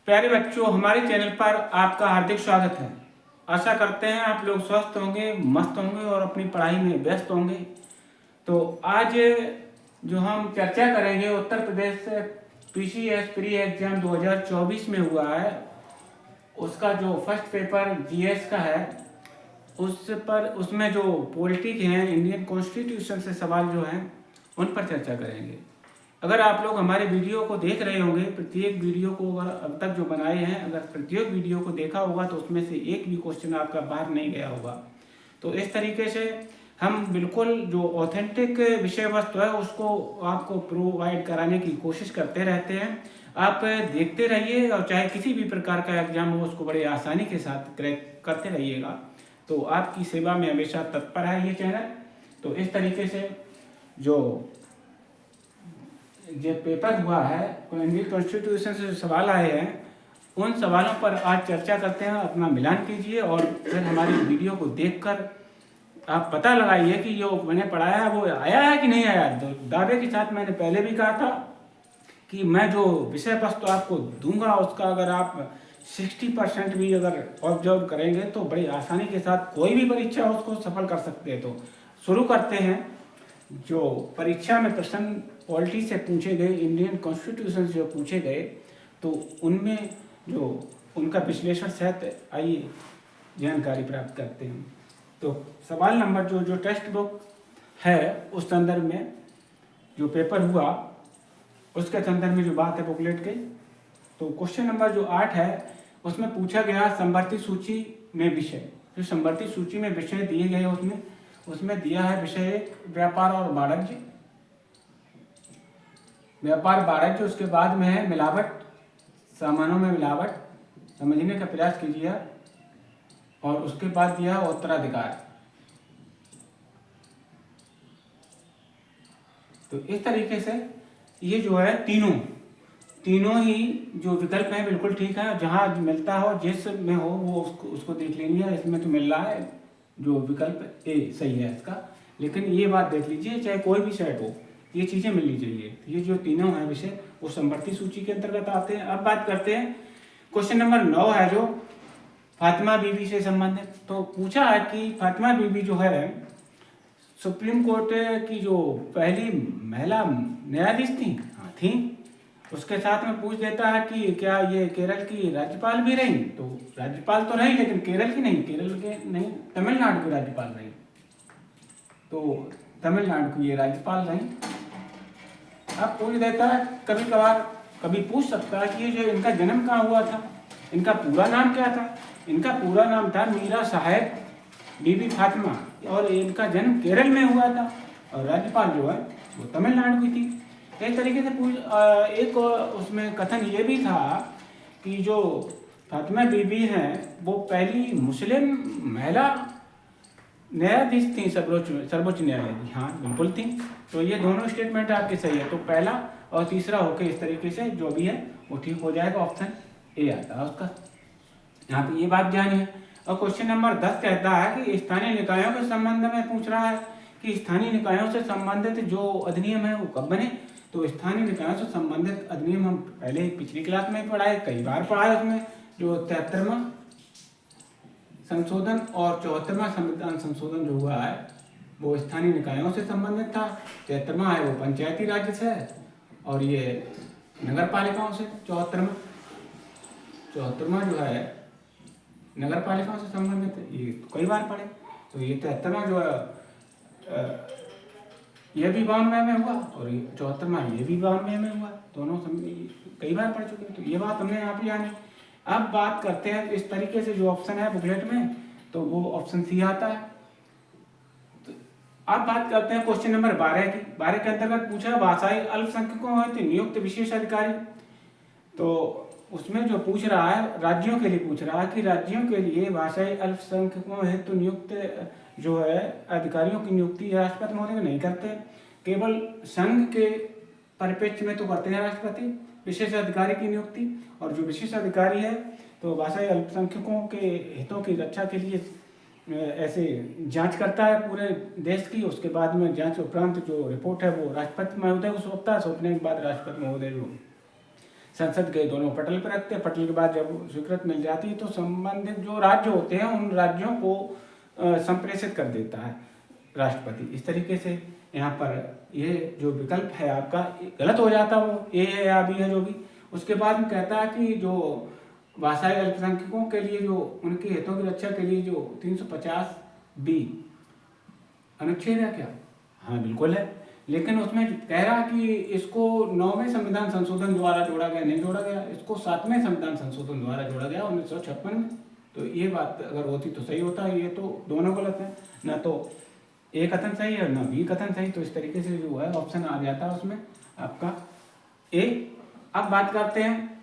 प्यारे बच्चों, हमारे चैनल पर आपका हार्दिक स्वागत है। आशा करते हैं आप लोग स्वस्थ होंगे, मस्त होंगे और अपनी पढ़ाई में व्यस्त होंगे। तो आज जो हम चर्चा करेंगे Uttar Pradesh PCS pre exam 2024 में हुआ है, उसका जो फर्स्ट पेपर जीएस का है उस पर उसमें जो पॉलिटिक हैं, इंडियन कॉन्स्टिट्यूशन से सवाल जो हैं उन पर चर्चा करेंगे। अगर आप लोग हमारे वीडियो को देख रहे होंगे, प्रत्येक वीडियो को अगर अब तक जो बनाए हैं, अगर प्रत्येक वीडियो को देखा होगा तो उसमें से एक भी क्वेश्चन आपका बाहर नहीं गया होगा। तो इस तरीके से हम बिल्कुल जो ऑथेंटिक विषय वस्तु है उसको आपको प्रोवाइड कराने की कोशिश करते रहते हैं। आप देखते रहिए और चाहे किसी भी प्रकार का एग्जाम हो उसको बड़े आसानी के साथ क्रैक करते रहिएगा। तो आपकी सेवा में हमेशा तत्पर है ये चैनल। तो इस तरीके से जो पेपर हुआ है, इंडियन कॉन्स्टिट्यूशन से जो सवाल आए हैं उन सवालों पर आज चर्चा करते हैं। अपना मिलान कीजिए और फिर हमारी वीडियो को देखकर आप पता लगाइए कि जो मैंने पढ़ाया है वो आया है कि नहीं आया। तो दावे के साथ मैंने पहले भी कहा था कि मैं जो विषय वस्तु आपको दूंगा उसका अगर आप 60% भी अगर ऑब्जर्व करेंगे तो बड़ी आसानी के साथ कोई भी परीक्षा उसको सफल कर सकते हैं। तो शुरू करते हैं। जो परीक्षा में प्रश्न पॉलिटी से पूछे गए, इंडियन कॉन्स्टिट्यूशन से जो पूछे गए, तो उनमें जो उनका विश्लेषण सहित आइए जानकारी प्राप्त करते हैं। तो सवाल नंबर जो टेक्स्ट बुक है उस संदर्भ में जो पेपर हुआ उसके संदर्भ में जो बात है बुकलेट के, तो क्वेश्चन नंबर जो 8 है उसमें पूछा गया संवर्ती सूची में विषय। जो संवर्ती सूची में विषय दिए गए उसमें दिया है विषय व्यापार और वाणिज्य। व्यापार वाणिज्य, उसके बाद में है मिलावट, सामानों में मिलावट, समझने का प्रयास कीजिए। और उसके बाद दिया उत्तराधिकार। तो इस तरीके से ये जो है तीनों ही जो विकल्प हैं बिल्कुल ठीक है। जहाँ मिलता हो, जिस में हो वो उसको देख लीजिए। इसमें तो मिल रहा है जो विकल्प ए सही है इसका, लेकिन ये बात देख लीजिए चाहे कोई भी सेट हो ये चीज़ें मिलनी चाहिए। ये जो तीनों हैं विषय वो संवर्ती सूची के अंतर्गत आते हैं। अब बात करते हैं क्वेश्चन नंबर 9 है जो फातिमा बीबी से संबंधित। तो पूछा है कि फातिमा बीबी जो है सुप्रीम कोर्ट की जो पहली महिला न्यायाधीश थी। हाँ थी। उसके साथ में पूछ देता है कि क्या ये केरल की राज्यपाल भी रही। तो राज्यपाल तो रही लेकिन केरल की नहीं, केरल के नहीं, तमिलनाडु की राज्यपाल रही। तो तमिलनाडु की ये राज्यपाल रही। अब पूछ देता है, कभी कभार कभी पूछ सकता है कि ये जो इनका जन्म कहाँ हुआ था, इनका पूरा नाम क्या था। इनका पूरा नाम था मीरा साहेब बीबी फातिमा और इनका जन्म केरल में हुआ था और राज्यपाल जो है वो तमिलनाडु की थी। इस तरीके से एक उसमें कथन ये भी था कि जो फातिमा बीबी हैं वो पहली मुस्लिम महिला न्यायाधीश थी, सर्वोच्च न्यायालय। हाँ बिल्कुल थी। तो ये दोनों स्टेटमेंट आपके सही है। तो पहला और तीसरा होके इस तरीके से जो भी है वो ठीक हो जाएगा। ऑप्शन ए आता है उसका। यहाँ पे ये बात ध्यान है। और क्वेश्चन नंबर 10 कहता है कि स्थानीय निकायों के संबंध में पूछ रहा है कि स्थानीय निकायों से संबंधित जो अधिनियम है वो कब बने। तो स्थानीय निकायों से संबंधित अधिनियम हम पहले पिछली क्लास में पढ़ाए, कई बार पढ़ाए। उसमें जो 73वां संशोधन और 74वां संविधान संशोधन जो हुआ है वो स्थानीय निकायों से संबंधित था। 73वां है वो पंचायती राज से है और ये नगर पालिकाओं से। 74वां जो है नगर पालिकाओं से संबंधित है। ये कई बार पढ़े। तो ये 73वां जो है ये भी 92 में हुआ और 74वां ये भी 92 में हुआ। दोनों कई बार पढ़ चुके हैं। तो ये बात हमने यहाँ पे जानी। अब बात करते हैं इस तरीके से जो ऑप्शन है बुकलेट में, तो वो ऑप्शन सी आता है। तो अब बात करते हैं क्वेश्चन नंबर 12 की। 12 के अंतर्गत पूछा भाषाई अल्पसंख्यकों हेतु नियुक्त विशेष अधिकारी। तो उसमें जो पूछ रहा है राज्यों के लिए पूछ रहा है कि राज्यों के लिए भाषाई अल्पसंख्यकों हेतु नियुक्त जो है अधिकारियों की नियुक्ति राष्ट्रपति महोदय नहीं करते, केवल संघ के परिप्रेक्ष्य में तो करते हैं राष्ट्रपति विशेष अधिकारी की नियुक्ति। और जो विशेष अधिकारी है तो भाषाई अल्पसंख्यकों के हितों की रक्षा के लिए ऐसे जांच करता है पूरे देश की। उसके बाद में जांच उपरांत जो रिपोर्ट है वो राष्ट्रपति महोदय को सौंपता है। सौंपने के बाद राष्ट्रपति महोदय जो संसद के दोनों पटल पर रखते हैं। पटल के बाद जब स्वीकृति मिल जाती है तो संबंधित जो राज्य होते हैं उन राज्यों को संप्रेषित कर देता है राष्ट्रपति। इस तरीके से यहाँ पर ये जो विकल्प है आपका गलत हो जाता है, वो ए है या बी है जो भी। उसके बाद में कहता है कि जो भाषाई अल्पसंख्यकों के लिए जो उनके हितों की रक्षा के लिए जो 350B अनुच्छेद है क्या? हाँ बिल्कुल है, लेकिन उसमें कह रहा कि इसको 9वें संविधान संशोधन द्वारा जोड़ा गया, नहीं जोड़ा गया, इसको 7वें संविधान संशोधन द्वारा जोड़ा गया 1956 में। तो ये बात अगर होती तो सही होता है, ये तो दोनों गलत है, ना तो ए कथन सही है ना बी कथन सही। तो इस तरीके से जो है ऑप्शन आ जाता है उसमें आपका ए। अब बात करते हैं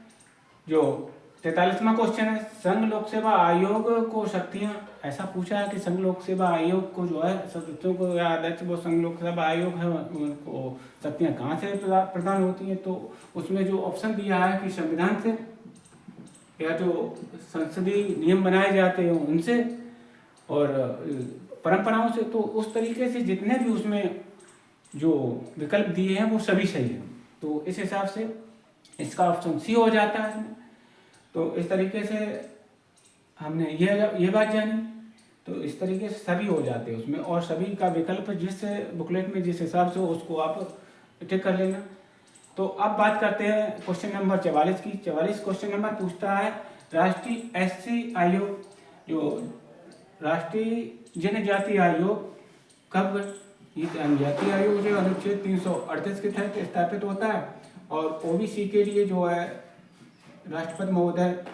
जो 43वां क्वेश्चन है, संघ लोक सेवा आयोग को शक्तियां, ऐसा पूछा है कि संघ लोक सेवा आयोग को जो है सदस्यों को या अध्यक्ष वो संघ लोक सेवा आयोग है उनको शक्तियां कहाँ से प्रदान होती हैं? तो उसमें जो ऑप्शन दिया है कि संविधान से या जो संसदीय नियम बनाए जाते हैं उनसे और परंपराओं से। तो उस तरीके से जितने भी उसमें जो विकल्प दिए हैं वो सभी सही हैं। तो इस हिसाब से इसका ऑप्शन सी हो जाता है इसमें। तो इस तरीके से हमने ये बात जानी। तो इस तरीके से सभी हो जाते हैं उसमें, और सभी का विकल्प जिस बुकलेट में जिस हिसाब से हो उसको आप टिक कर लेना। तो अब बात करते हैं क्वेश्चन नंबर 44 की। 44 क्वेश्चन नंबर पूछता है राष्ट्रीय एससी आयोग, जो राष्ट्रीय जनजाति आयोग कब? ये जनजाति आयोग जो अनुच्छेद 338 के तहत स्थापित होता है, और ओबीसी के लिए जो है राष्ट्रपति महोदय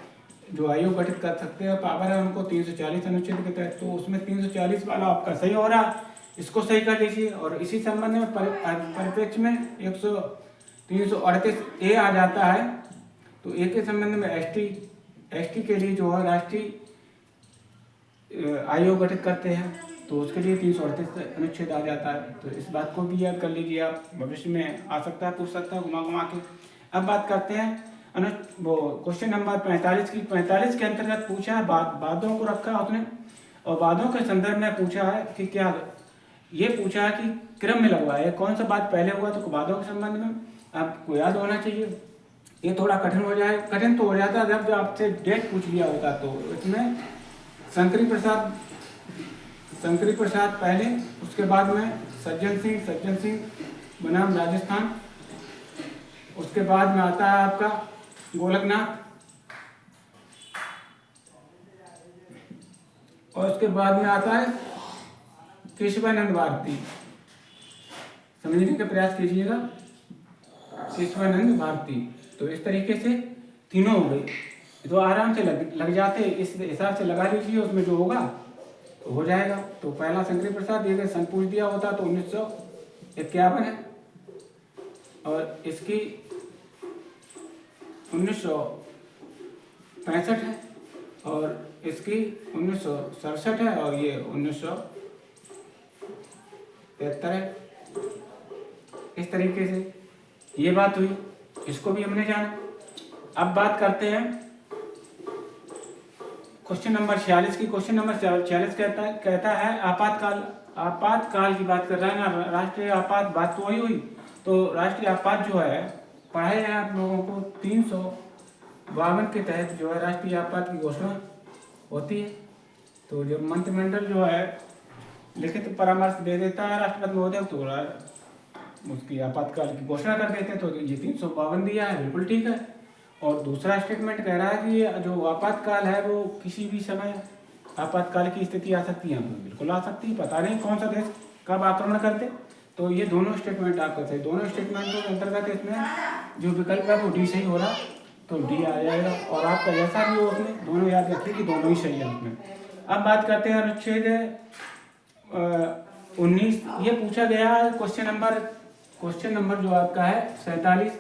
जो आयोग गठित कर सकते हैं, पावर है उनको 340 अनुच्छेद के तहत। तो उसमें 340 वाला आपका सही हो रहा, इसको सही कर लीजिए। और इसी संबंध में परिप्रेक्ष्य में 338 ए आ जाता है। तो ए के संबंध में एसटी के लिए जो है राष्ट्रीय आयोग गठित करते हैं, तो उसके लिए 338 अनुच्छेद आ जाता है। तो इस बात को भी याद कर लीजिए, आप भविष्य में आ सकता है, पूछ सकता है घुमा घुमा के। अब बात करते हैं वो क्वेश्चन नंबर 45 की। 45 के अंतर्गत पूछा है वादों को रखा उसने, और वादों के संदर्भ में पूछा है कि क्या, ये पूछा है कि क्रम में लगवाया कौन सा बात पहले हुआ। तो वादों के संबंध में आपको याद होना चाहिए। ये थोड़ा कठिन हो जाए, कठिन तो हो जाता है जब आपसे डेट पूछ लिया होता। तो इसमें शंकरी प्रसाद पहले, उसके बाद में सज्जन सिंह बनाम राजस्थान, उसके बाद में आता है आपका गोलकनाथ, और उसके बाद में आता है केशवानंद भारती। समझने का प्रयास कीजिएगा, केशवानंद भारती। तो इस तरीके से तीनों हो गए, तो आराम से लग जाते, इस हिसाब से लगा लीजिए, उसमें जो होगा तो हो जाएगा। तो पहला शंकरी प्रसाद, ये संघ पूछ दिया होता तो 1951 है, और इसकी 1965 है, और इसकी 1967 है, और ये 1973 है। इस तरीके से ये बात हुई, इसको भी हमने जाना। अब बात करते हैं क्वेश्चन नंबर 46 की। क्वेश्चन नंबर 46 कहता है आपातकाल की बात कर रहा है ना, राष्ट्रीय आपात बात तो वही हुई। तो राष्ट्रीय आपात जो है पढ़ाए हैं आप लोगों को 352 के तहत जो है राष्ट्रीय आपात की घोषणा होती है। तो जब मंत्रिमंडल जो है लिखित परामर्श दे देता है राष्ट्रपति महोदय, तो उसकी आपातकाल की घोषणा कर देते हैं। तो ये 352 दिया है, बिल्कुल ठीक है। और दूसरा स्टेटमेंट कह रहा है कि जो आपातकाल है वो किसी भी समय आपातकाल की स्थिति आ सकती है, बिल्कुल आ सकती है, पता नहीं कौन सा देश कब आक्रमण करते। तो ये दोनों स्टेटमेंट आपका सही, दोनों स्टेटमेंट के अंतर्गत इसमें जो विकल्प है वो डी सही हो रहा, तो डी आ जाएगा। और आपका जैसा भी हो उसमें दोनों याद रखिए कि दोनों ही सही है उसमें। अब बात करते हैं अनुच्छेद 19, ये पूछा गया है क्वेश्चन नंबर जो आपका है 47।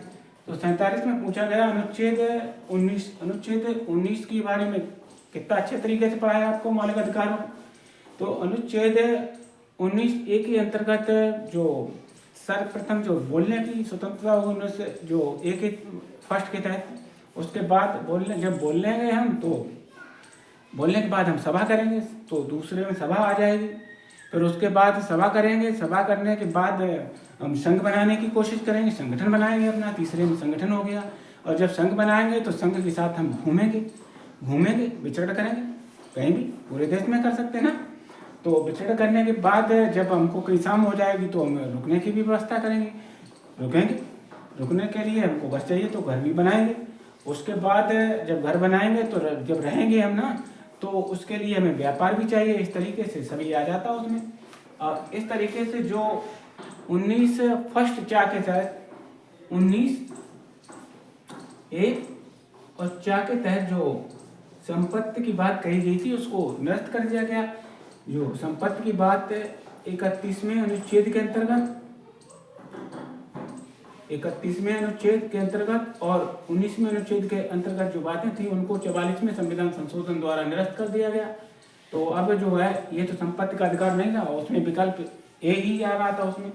तो 47 में पूछा गया अनुच्छेद 19 के बारे में कितना अच्छे तरीके से पढ़ाया आपको मौलिक अधिकारों। तो अनुच्छेद 19A के अंतर्गत जो सर्वप्रथम जो बोलने की स्वतंत्रता होने से जो फर्स्ट के तहत, उसके बाद जब बोलने गए हम तो बोलने के बाद हम सभा करेंगे, तो दूसरे में सभा आ जाएगी। फिर उसके बाद सभा करेंगे, सभा करने के बाद हम संघ बनाने की कोशिश करेंगे, संगठन बनाएंगे अपना, तीसरे में संगठन हो गया। और जब संघ बनाएंगे तो संघ के साथ हम घूमेंगे विचरण करेंगे, कहीं भी पूरे देश में कर सकते हैं ना। तो विचरण करने के बाद जब हमको कहीं शाम हो जाएगी तो हम रुकने की भी व्यवस्था करेंगे, रुकने के लिए हमको बस चाहिए तो घर भी बनाएंगे। उसके बाद जब घर बनाएंगे तो जब रहेंगे हम ना, तो उसके लिए हमें व्यापार भी चाहिए। इस तरीके से सभी आ जाता है उसमें। और इस तरीके से जो 19 फर्स्ट चा के तहत 19(1) और चा के तहत जो संपत्ति की बात कही गई थी उसको निरस्त कर दिया गया। जो संपत्ति की बात 31वें अनुच्छेद के अंतर्गत 31वें अनुच्छेद के अंतर्गत और 19वें अनुच्छेद के अंतर्गत जो बातें थी उनको 44वें संविधान संशोधन द्वारा निरस्त कर दिया गया। तो अब जो है ये तो संपत्ति का अधिकार नहीं था, उसमें विकल्प ए ही आ रहा था उसमें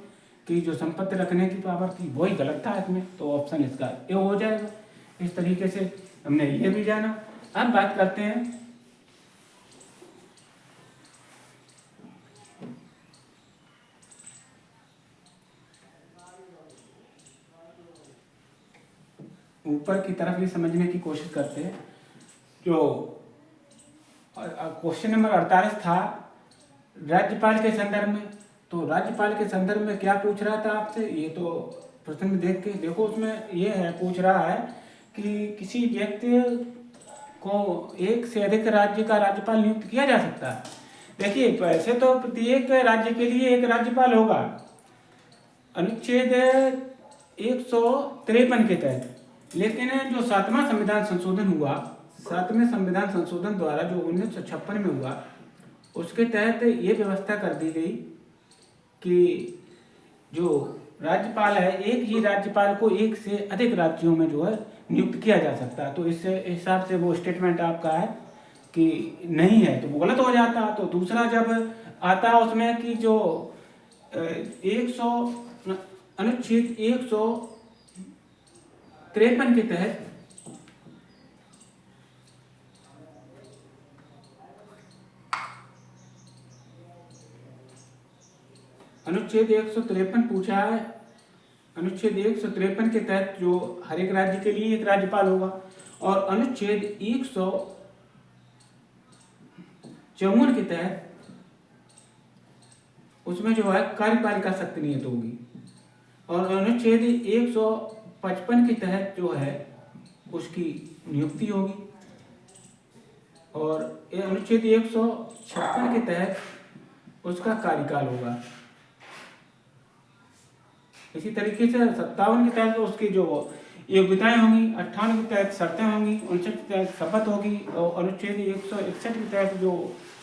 कि जो संपत्ति रखने की पावर थी वही गलत था इसमें, तो ऑप्शन इसका ए हो जाएगा। इस तरीके से हमने ये भी जाना। अब बात करते हैं ऊपर की तरफ ये समझने की कोशिश करते हैं। जो क्वेश्चन नंबर 48 था राज्यपाल के संदर्भ में, तो राज्यपाल के संदर्भ में क्या पूछ रहा था आपसे, ये तो प्रश्न में देख के देखो। उसमें ये है, पूछ रहा है कि किसी व्यक्ति को एक से अधिक राज्य का राज्यपाल नियुक्त किया जा सकता है। देखिए वैसे तो प्रत्येक राज्य के लिए एक राज्यपाल होगा अनुच्छेद 153 के तहत, लेकिन जो 7वां संविधान संशोधन हुआ, 7वें संविधान संशोधन द्वारा जो 1956 में हुआ, उसके तहत ये व्यवस्था कर दी गई कि जो राज्यपाल है एक ही राज्यपाल को एक से अधिक राज्यों में जो है नियुक्त किया जा सकता है। तो इस हिसाब से वो स्टेटमेंट आपका है कि नहीं है तो वो गलत हो जाता। तो दूसरा जब आता उसमें कि जो 100 अनुच्छेद 153 के तहत अनुच्छेद 153 पूछा है। अनुच्छेद 153 के तहत जो हर एक राज्य के लिए एक राज्यपाल होगा, और अनुच्छेद 154 के तहत उसमें जो है कार्यपालिका शक्ति नियत होगी, और अनुच्छेद 155 के तहत जो है उसकी नियुक्ति होगी, और अनुच्छेद 156 के तहत उसका कार्यकाल होगा। इसी तरीके से 57 के तहत उसकी जो योग्यताएं होंगी, 58 के तहत शर्तें होंगी, 59 के तहत शपथ होगी, और अनुच्छेद 161 के तहत जो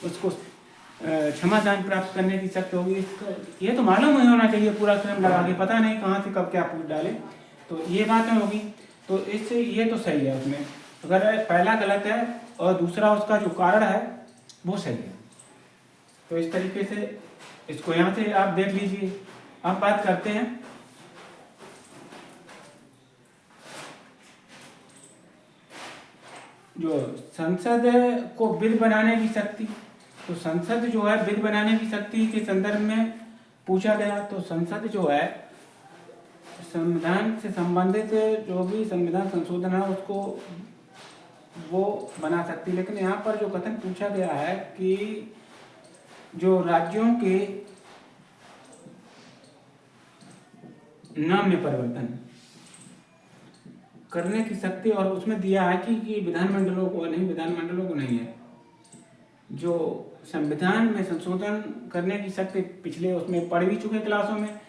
उसको क्षमादान प्राप्त करने की शर्त होगी। ये तो मालूम ही होना चाहिए पूरा क्रम लगा के, पता नहीं कहाँ से कब क्या पूछ डाले, तो ये बातें होगी। तो इससे ये तो सही है उसमें, अगर पहला गलत है और दूसरा उसका जो कारण है वो सही है। तो इस तरीके से इसको यहाँ से आप देख लीजिए। अब बात करते हैं जो संसद को बिल बनाने की शक्ति, तो संसद जो है बिल बनाने की शक्ति के संदर्भ में पूछा गया। तो संसद जो है संविधान से संबंधित जो भी संविधान संशोधन है उसको वो बना सकती, लेकिन यहाँ पर जो कथन पूछा गया है कि जो राज्यों के नाम में परिवर्तन करने की शक्ति, और उसमें दिया है कि विधानमंडलों को नहीं, विधानमंडलों को नहीं है। जो संविधान में संशोधन करने की शक्ति पिछले उसमें पढ़ भी चुके क्लासों में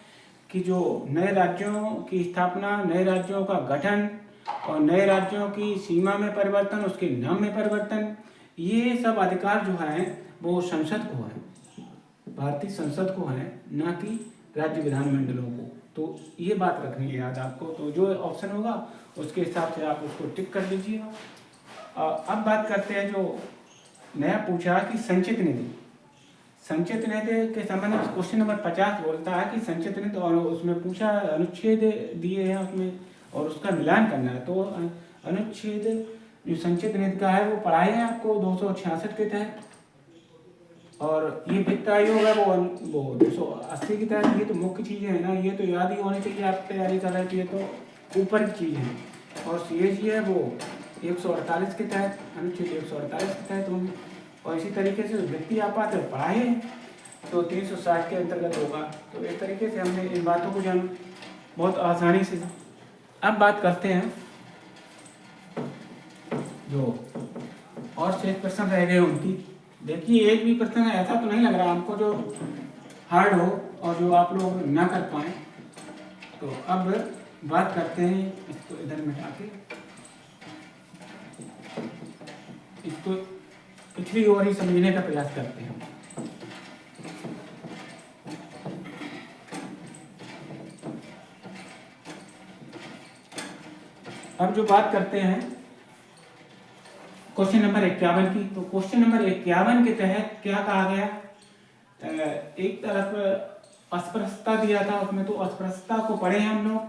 कि जो नए राज्यों की स्थापना, नए राज्यों का गठन और नए राज्यों की सीमा में परिवर्तन, उसके नाम में परिवर्तन, ये सब अधिकार जो हैं वो संसद को है, भारतीय संसद को है, ना कि राज्य विधानमंडलों को। तो ये बात रखनी है याद आपको। तो जो ऑप्शन होगा उसके हिसाब से आप उसको टिक कर दीजिएगा। अब बात करते हैं जो नया पूछा कि संचित निधि। संचित निधि के संबंध में क्वेश्चन नंबर 50 बोलता है कि संचित निधि, और उसमें पूछा अनुच्छेद दिए हैं उसमें और उसका मिलान करना है। तो अनुच्छेद जो संचित निधि का है वो पढ़ाए हैं आपको 266 के तहत, और ये वित्त आयोग है वो 280 के तहत। ये तो मुख्य चीज़ें हैं ना, ये तो याद ही होनी चाहिए, आप तैयारी कर रहे थे, ये तो ऊपर की चीज़ है। और CAG है वो 148 के तहत, अनुच्छेद 148 के तहत होंगे। और इसी तरीके से व्यक्ति आपात पढ़ाए तो 360 के अंतर्गत होगा। तो इस तरीके से हमने इन बातों को जाना बहुत आसानी से। अब बात करते हैं जो और शेष प्रश्न रह गए उनकी। देखिए एक भी प्रश्न ऐसा तो नहीं लग रहा हमको जो हार्ड हो और जो आप लोग ना कर पाए। तो अब बात करते हैं, इसको इधर मिटा के इसको पिछली ओर ही समझने का प्रयास करते हैं। अब जो बात करते हैं क्वेश्चन नंबर 51 की, तो क्वेश्चन नंबर 51 के तहत क्या कहा गया, एक तरफ अस्पृश्यता दिया था, उसमें तो अस्पृश्यता को पढ़े हम लोग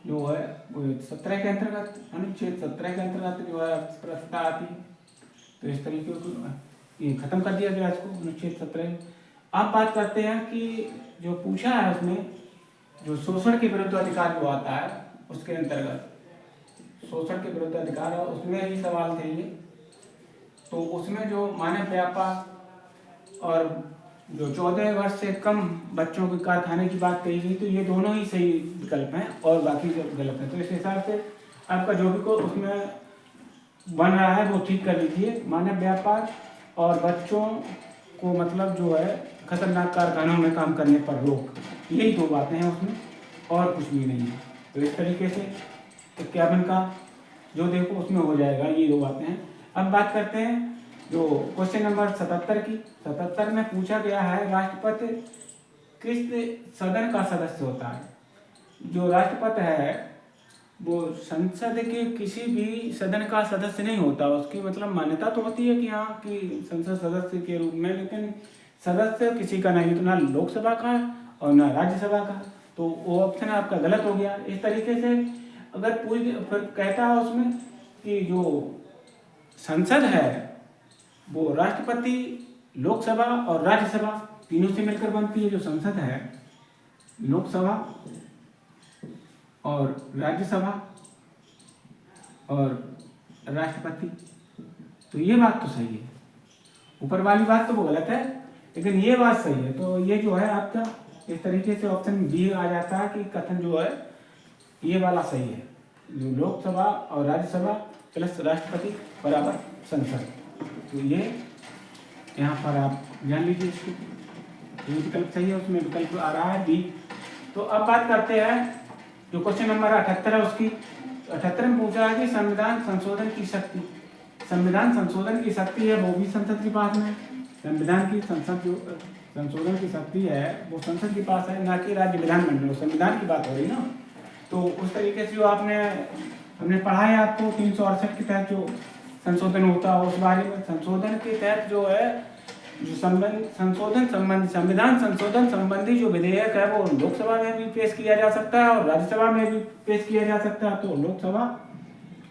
जो है वो 17 के अंतर्गत, अनुच्छेद 17 के अंतर्गत जो है अस्पृश्यता आती है। तो इस तरीके को ये खत्म कर दिया गया इसको, अनुच्छेद 17। अब बात करते हैं कि जो पूछा है उसमें जो शोषण के विरुद्ध अधिकार जो आता है उसके अंतर्गत, शोषण के विरुद्ध अधिकार है उसमें ही सवाल थे ये। तो उसमें जो मानव व्यापार और जो 14 वर्ष से कम बच्चों के कारखाने की बात कही गई, तो ये दोनों ही सही विकल्प हैं और बाकी जो गलत है। तो इस हिसाब से आपका जो भी को उसमें बन रहा है वो ठीक कर लीजिए। मानव व्यापार और बच्चों को मतलब जो है खतरनाक कारखानों में काम करने पर रोक, यही दो बातें हैं उसमें और कुछ भी नहीं है। तो इस तरीके से 51 का जो देखो उसमें हो जाएगा, ये दो बातें हैं। अब बात करते हैं जो क्वेश्चन नंबर 77 की। 77 में पूछा गया है राष्ट्रपति किस सदन का सदस्य होता है। जो राष्ट्रपति है वो संसद के किसी भी सदन का सदस्य नहीं होता। उसकी मतलब मान्यता तो होती है कि हाँ कि संसद सदस्य के रूप में, लेकिन सदस्य किसी का नहीं, तो ना लोकसभा का और ना राज्यसभा का। तो वो ऑप्शन आपका गलत हो गया। इस तरीके से अगर पूरी फिर कहता है उसमें कि जो संसद है वो राष्ट्रपति, लोकसभा और राज्यसभा तीनों से मिलकर बनती है। जो संसद है लोकसभा और राज्यसभा और राष्ट्रपति। तो ये बात तो सही है, ऊपर वाली बात तो वो गलत है लेकिन ये बात सही है। तो ये जो है आपका इस तरीके से ऑप्शन बी आ जाता है कि कथन जो है ये वाला सही है, जो लोकसभा और राज्यसभा प्लस राष्ट्रपति बराबर संसद। तो ये यहाँ पर आप जान लीजिए इसको, ये विकल्प सही है, उसमें विकल्प आ रहा है बी। तो अब बात करते हैं जो क्वेश्चन नंबर 78 है उसकी। 78 में पूछा है कि संविधान संशोधन की शक्ति, संविधान संशोधन की शक्ति है वो भी संसद के पास में। संविधान की संशोधन की शक्ति है वो संसद के पास है, ना कि राज्य विधानमंडल। संविधान की बात हो रही ना, तो उस तरीके से जो हमने पढ़ा है आपको 368 के तहत जो संशोधन होता है उस बारे में। संशोधन के तहत जो है जो संविधान संशोधन संबंधी जो विधेयक है वो लोकसभा में भी पेश किया जा सकता है और राज्यसभा में भी पेश किया जा सकता है। तो लोकसभा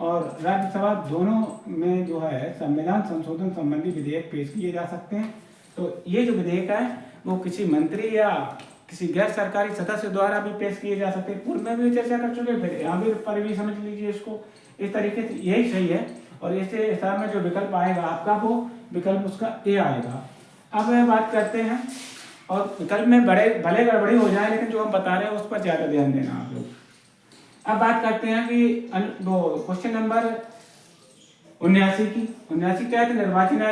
और राज्यसभा दोनों में जो है संविधान संशोधन संबंधी विधेयक पेश किए जा सकते हैं। तो ये जो विधेयक है वो किसी मंत्री या किसी गैर सरकारी सदस्य द्वारा भी पेश किए जा सकते हैं। पूर्व में भी चर्चा कर चुके, फिर यहाँ भी पर भी समझ लीजिए इसको। इस तरीके से यही सही है और इससे हिसाब में जो विकल्प आएगा आपका वो विकल्प उसका ए आएगा। अब बात करते हैं और विकल्प में भले गड़बड़ी हो जाए लेकिन जो हम बता रहे हैं उस पर ज़्यादा ध्यान देना आप लोग। अब बात करते हैं कि वो क्वेश्चन नंबर 79 की। 79 के तहत निर्वाचन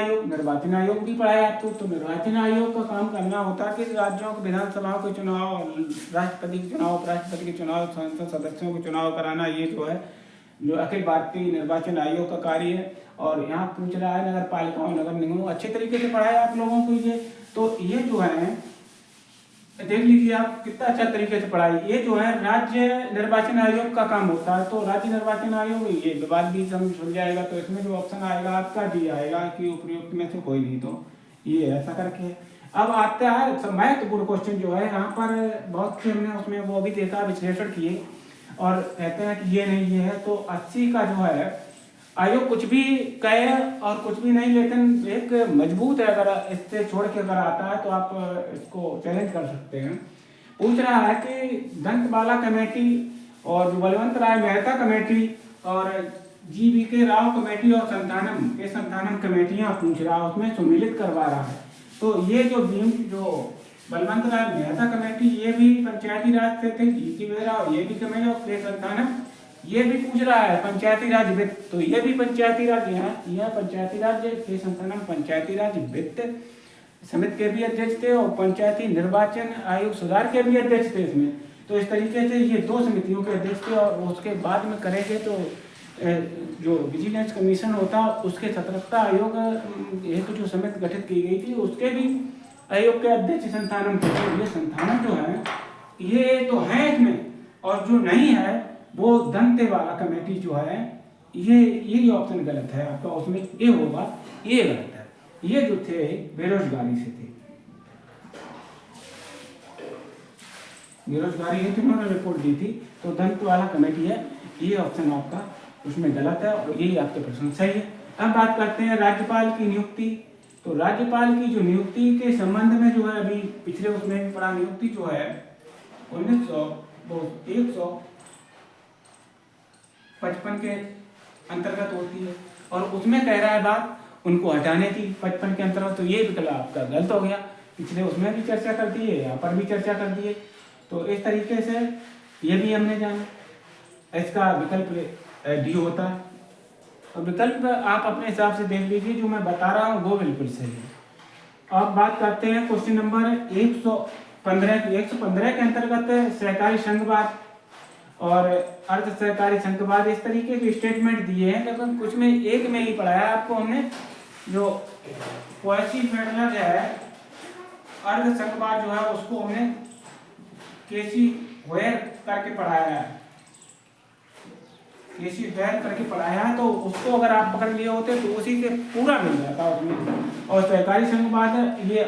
आयोग भी पढ़ा है आपको। तो निर्वाचन आयोग का काम करना होता है कि राज्यों के विधानसभाओं के चुनाव, राष्ट्रपति के चुनाव, उपराष्ट्रपति के चुनाव, संसद सदस्यों के चुनाव कराना, ये जो है जो अखिल भारतीय निर्वाचन आयोग का कार्य है। और यहाँ पूछ रहा है नगर पालिकाओं, नगर निगमों, अच्छे तरीके से पढ़ाया आप लोगों को ये। तो ये जो है देख लीजिए आप कितना अच्छा तरीके से पढ़ाई। ये जो है राज्य निर्वाचन आयोग का काम होता है। तो राज्य निर्वाचन आयोग ये विवाद भी सुन जाएगा। तो इसमें जो ऑप्शन आएगा आपका डी आएगा कि उपयुक्त में से कोई नहीं। तो ये ऐसा करके अब आता है महत्वपूर्ण क्वेश्चन जो है यहाँ पर बहुत से हमने उसमें वो भी देखा, विश्लेषण किए और कहते हैं कि ये नहीं ये है। तो 80 का जो है आयोग कुछ भी कहे और कुछ भी नहीं, लेकिन एक मजबूत है। अगर इससे छोड़ के अगर आता है तो आप इसको चैलेंज कर सकते हैं। पूछ रहा है कि दंतबाला कमेटी और बलवंत राय मेहता कमेटी और GVK राव कमेटी और संतानम कमेटियां पूछ रहा है, उसमें सम्मिलित करवा रहा है। तो ये जो बलवंत राय मेहता कमेटी, ये भी पंचायती राज से थे, GK राव ये भी कमेटी, और के संतानम ये भी पूछ रहा है पंचायती राज वित्त, तो ये भी पंचायती राज, यह पंचायती राज के संतानम पंचायती राज वित्त समिति के भी अध्यक्ष थे और पंचायती निर्वाचन आयोग सुधार के भी अध्यक्ष थे इसमें। तो इस तरीके से ये 2 समितियों के अध्यक्ष थे। और उसके बाद में करेंगे तो जो विजिलेंस कमीशन होता उसके सतर्कता आयोग हेतु जो समिति गठित की गई थी, उसके भी आयोग के अध्यक्ष संतानम थे। ये संतानम जो है ये तो है इसमें, और जो नहीं है वो दंतेवाड़ा कमेटी जो है, ये ऑप्शन गलत है आपका, उसमें ए होगा, ये गलत है। ये जो थे बेरोजगारी से थे, बेरोजगारी हेतु उन्होंने रिपोर्ट दी थी, तो दंतेवाड़ा कमेटी है, ये ऑप्शन आपका उसमें गलत है और यही आपके प्रश्न सही है। अब बात करते हैं राज्यपाल की नियुक्ति। तो राज्यपाल की जो नियुक्ति के संबंध में जो है, अभी पिछले उसमें भी पढ़ा, नियुक्ति जो है 155 के अंतर्गत होती है, और उसमें कह रहा है बात उनको हटाने की 55 के अंतर्गत। तो ये विकल्प आपका गलत हो गया, पिछले उसमें भी चर्चा कर दी है, यहाँ पर भी चर्चा कर दी है। तो इस तरीके से ये भी हमने जाना, इसका विकल्प डी होता है। तो विकल्प आप अपने हिसाब से देख लीजिए, जो मैं बता रहा हूँ वो बिल्कुल सही है। अब बात करते हैं क्वेश्चन नंबर 115 के अंतर्गत सहकारी संघवाद और अर्ध सहकारी संघवाद, इस तरीके के स्टेटमेंट दिए हैं, लेकिन कुछ में एक में ही पढ़ाया आपको हमने। जो क्वासी फेडरल है अर्ध संघवाद जो है, उसको हमने केसी वेयर करके पढ़ाया है, केसी वेयर करके पढ़ाया है। तो उसको अगर आप पकड़ लिए होते तो उसी से पूरा मिल जाता उसमें। और सहकारी संघवाद ये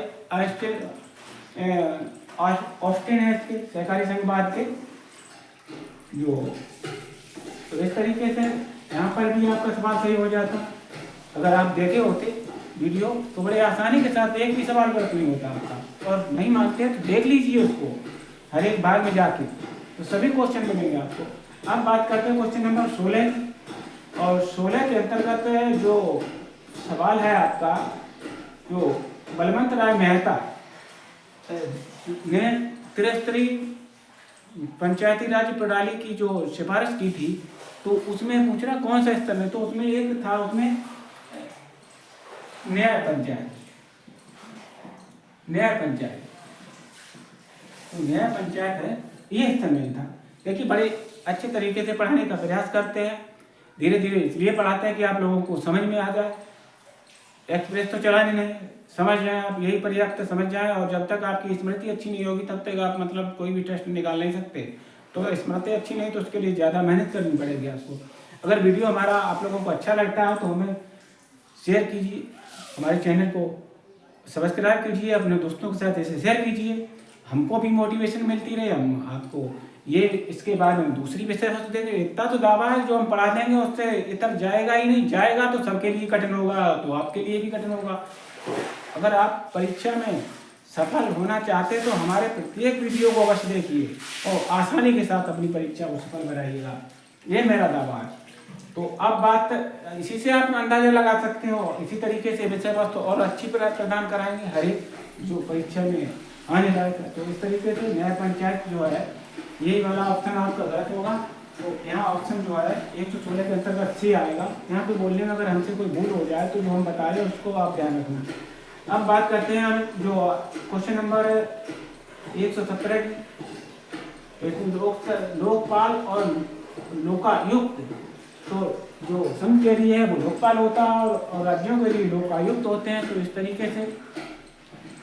ऑस्टिन है इसके सहकारी संघवाद के जो। तो इस तरीके से यहाँ पर भी आपका सवाल सही हो जाता। अगर आप देखे होते वीडियो तो बड़े आसानी के साथ एक भी सवाल गलत नहीं होता आपका। और नहीं मानते तो देख लीजिए उसको हर एक भाग में जाके, तो सभी क्वेश्चन मिलेंगे आपको। अब बात करते हैं क्वेश्चन नंबर 16, और 16 के अंतर्गत जो सवाल है आपका, जो बलवंत राय मेहता ने त्रिस्तरीय पंचायती राज प्रणाली की जो सिफारिश की थी, तो उसमें पूछ रहा कौन सा स्तर में। तो उसमें एक था, उसमें न्याय पंचायत, तो न्याय पंचायत है, ये स्तर में था। देखिए बड़े अच्छे तरीके से पढ़ाने का प्रयास करते हैं, धीरे धीरे इसलिए पढ़ाते हैं कि आप लोगों को समझ में आ जाए। एक्सप्रेस तो चलाने नहीं, समझ जाए आप, यही पर्याप्त समझ जाए। और जब तक आपकी स्मृति अच्छी नहीं होगी तब तक आप मतलब कोई भी टेस्ट निकाल नहीं सकते। तो स्मृति अच्छी नहीं तो उसके लिए ज़्यादा मेहनत करनी पड़ेगी आपको। अगर वीडियो हमारा आप लोगों को अच्छा लगता है तो हमें शेयर कीजिए, हमारे चैनल को सब्सक्राइब कीजिए, अपने दोस्तों के साथ ऐसे शेयर कीजिए, हमको भी मोटिवेशन मिलती रहे। हम आपको ये इसके बाद हम दूसरी विषय वस्तु देंगे। इतना तो दावा है जो हम पढ़ा देंगे उससे इतर जाएगा ही नहीं, जाएगा तो सबके लिए कठिन होगा, तो आपके लिए भी कठिन होगा। अगर आप परीक्षा में सफल होना चाहते तो हमारे प्रत्येक वीडियो को अवश्य देखिए और आसानी के साथ अपनी परीक्षा को सफल बनाइएगा, ये मेरा दावा है। तो अब बात इसी से आप अंदाजा लगा सकते हो। इसी तरीके से विषय वस्तु और अच्छी प्रदान कराएंगे हर एक जो परीक्षा में आने लायक है। तो इस तरीके से न्याय पंचायत जो है, यही वाला ऑप्शन आपका गलत होगा। तो यहाँ ऑप्शन जो है 116 के अंतर्गत सी आएगा। यहाँ पे बोलने में अगर हमसे कोई भूल हो जाए तो जो हम बता रहे हैं उसको आप ध्यान रखना। अब बात करते हैं हम जो क्वेश्चन नंबर 117 की, लोकपाल और लोकायुक्त। तो जो संघ के लिए है वो लोकपाल होता है और राज्यों के लिए लोकायुक्त होते हैं। तो इस तरीके से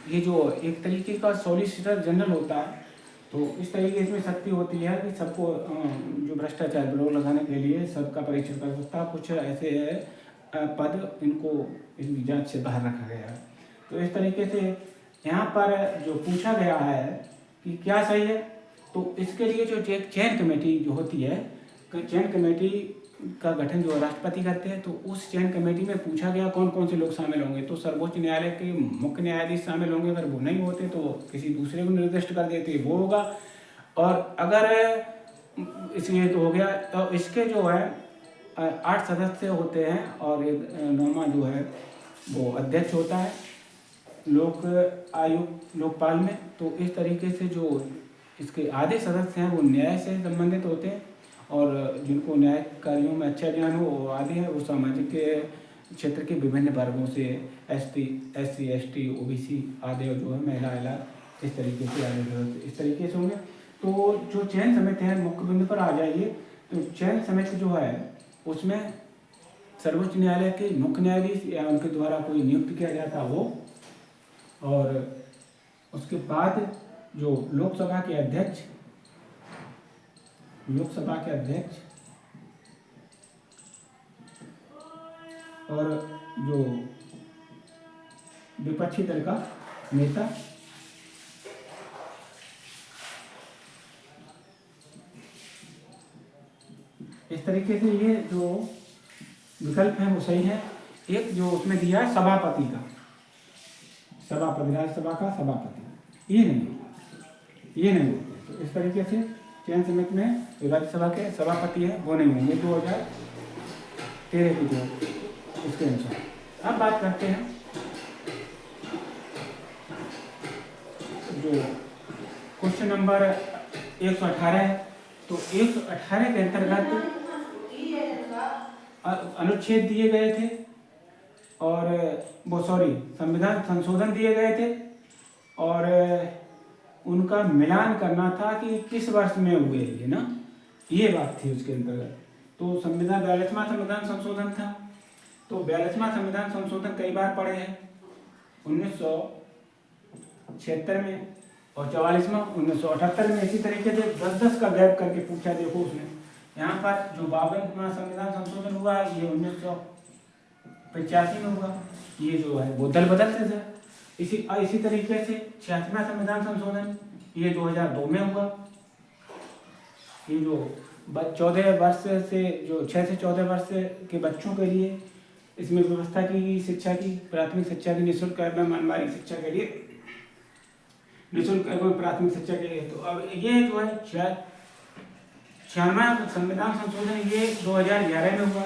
ये जो एक तरीके का सॉलिसिटर जनरल होता है, तो इस तरीके से शक्ति होती है कि सबको जो भ्रष्टाचार विरोध लगाने के लिए सबका परीक्षण कर सकता है। कुछ ऐसे पद इनको इनकी जांच से बाहर रखा गया है। तो इस तरीके से यहाँ पर जो पूछा गया है कि क्या सही है, तो इसके लिए जो चयन कमेटी जो होती है, चयन कमेटी का गठन जो राष्ट्रपति करते हैं, तो उस चयन कमेटी में पूछा गया कौन कौन से लोग शामिल होंगे। तो सर्वोच्च न्यायालय के मुख्य न्यायाधीश शामिल होंगे, अगर वो नहीं होते तो किसी दूसरे को निर्दिष्ट कर देते वो होगा। और अगर इसलिए तो हो गया, तो इसके जो है 8 सदस्य होते हैं और एक नौवां जो है वो अध्यक्ष होता है लोक आयुक्त लोकपाल में। तो इस तरीके से जो इसके आधे सदस्य हैं वो न्याय से संबंधित होते हैं और जिनको न्याय कार्यों में अच्छा ज्ञान हो, वो आधे हैं वो सामाजिक क्षेत्र के विभिन्न वर्गों से ST SC ST OBC आदि जो है महिला इस तरीके से आगे इस तरीके से होंगे। तो जो चयन समिति है मुख्य बिंदु पर आ जाइए। तो चयन समिति जो है उसमें सर्वोच्च न्यायालय के मुख्य न्यायाधीश या उनके द्वारा कोई नियुक्त किया जाता वो, और उसके बाद जो लोकसभा के अध्यक्ष और जो विपक्षी दल का नेता, इस तरीके से ये जो विकल्प है वो सही है। एक जो उसमें दिया है सभापति का, सभापति राज्यसभा का सभापति, ये नहीं होते। तो इस तरीके से चयन समिति में जो राज्यसभा के सभापति है वो नहीं होंगे 2013 की जो उसके अनुसार। अब बात करते हैं जो क्वेश्चन नंबर 118 है। तो 118 के अंतर्गत अनुच्छेद दिए गए थे और वो संविधान संशोधन दिए गए थे और उनका मिलान करना था कि किस वर्ष में हुए ये ना, ये बात थी उसके अंतर्गत। तो संविधान 42वां संविधान संशोधन था। तो 42वां संविधान संशोधन कई बार पढ़े हैं, 1976 में और 44वां 1978 में। इसी तरीके से 10-10 का गैप करके पूछा। देखो उसने यहाँ पर जो 52वां संविधान संशोधन हुआ ये 1985 में हुआ, ये जो है वो दल बदलते थे। इसी तरीके से 86वां संविधान संशोधन ये 2002 में हुआ। ये जो 14 वर्ष से जो 6 से 14 वर्ष के बच्चों के लिए इसमें व्यवस्था की शिक्षा की प्राथमिक शिक्षा की निःशुल्क एवं मनमानी शिक्षा के लिए निःशुल्क एवं प्राथमिक शिक्षा के लिए। तो अब ये जो है 96वां संविधान संशोधन ये 2011 में हुआ।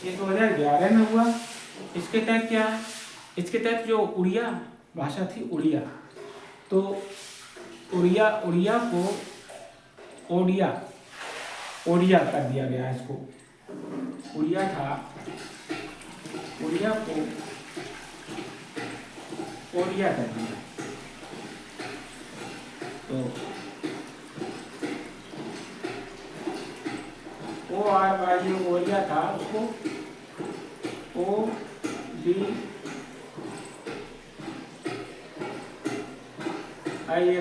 ये 2011 में हुआ। इसके तहत क्या है, इसके तहत जो उड़िया भाषा थी उड़िया, तो उड़िया को ओडिया कर दिया गया। इसको उड़िया था, उड़िया को ओडिया कर दिया। तो ओडिया था, उसको ODIA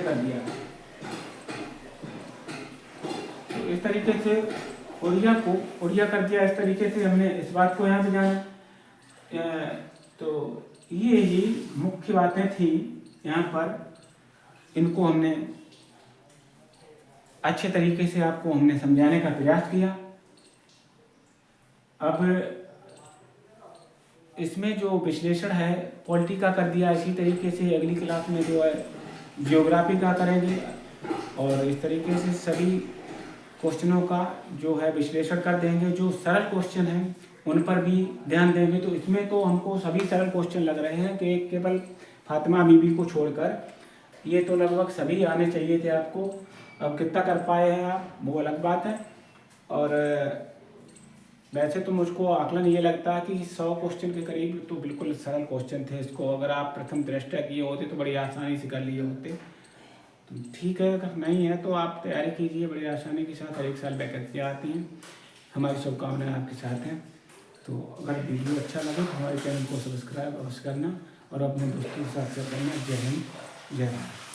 कर दिया। तो इस तरीके से ओडिया कर दिया। इस तरीके से हमने इस बात को यहाँ पे जाना। तो ये ही मुख्य बातें थी यहाँ पर, इनको हमने अच्छे तरीके से आपको हमने समझाने का प्रयास किया। अब इसमें जो विश्लेषण है पॉलिटी का कर दिया। इसी तरीके से अगली क्लास में जो है जियोग्राफी का करेंगे और इस तरीके से सभी क्वेश्चनों का जो है विश्लेषण कर देंगे। जो सरल क्वेश्चन हैं उन पर भी ध्यान देंगे। तो इसमें तो हमको सभी सरल क्वेश्चन लग रहे हैं कि केवल फातिमा बीबी को छोड़कर ये तो लगभग सभी आने चाहिए थे आपको। अब कितना कर पाए हैं आप वो अलग बात है। और वैसे तो मुझको आकलन ये लगता है कि 100 क्वेश्चन के करीब तो बिल्कुल सरल क्वेश्चन थे। इसको अगर आप प्रथम दृष्टया किए होते तो बड़ी आसानी से कर लिए होते। तो ठीक है, अगर नहीं है तो आप तैयारी कीजिए बड़ी आसानी के साथ। हर एक साल वैकेंसी आती हैं। हमारी शुभकामनाएं आपके साथ हैं। तो अगर वीडियो अच्छा लगे तो हमारे चैनल को सब्सक्राइब अवश्य करना और अपने दोस्तों के साथ शेयर करना। जय हिंद, जय भारत।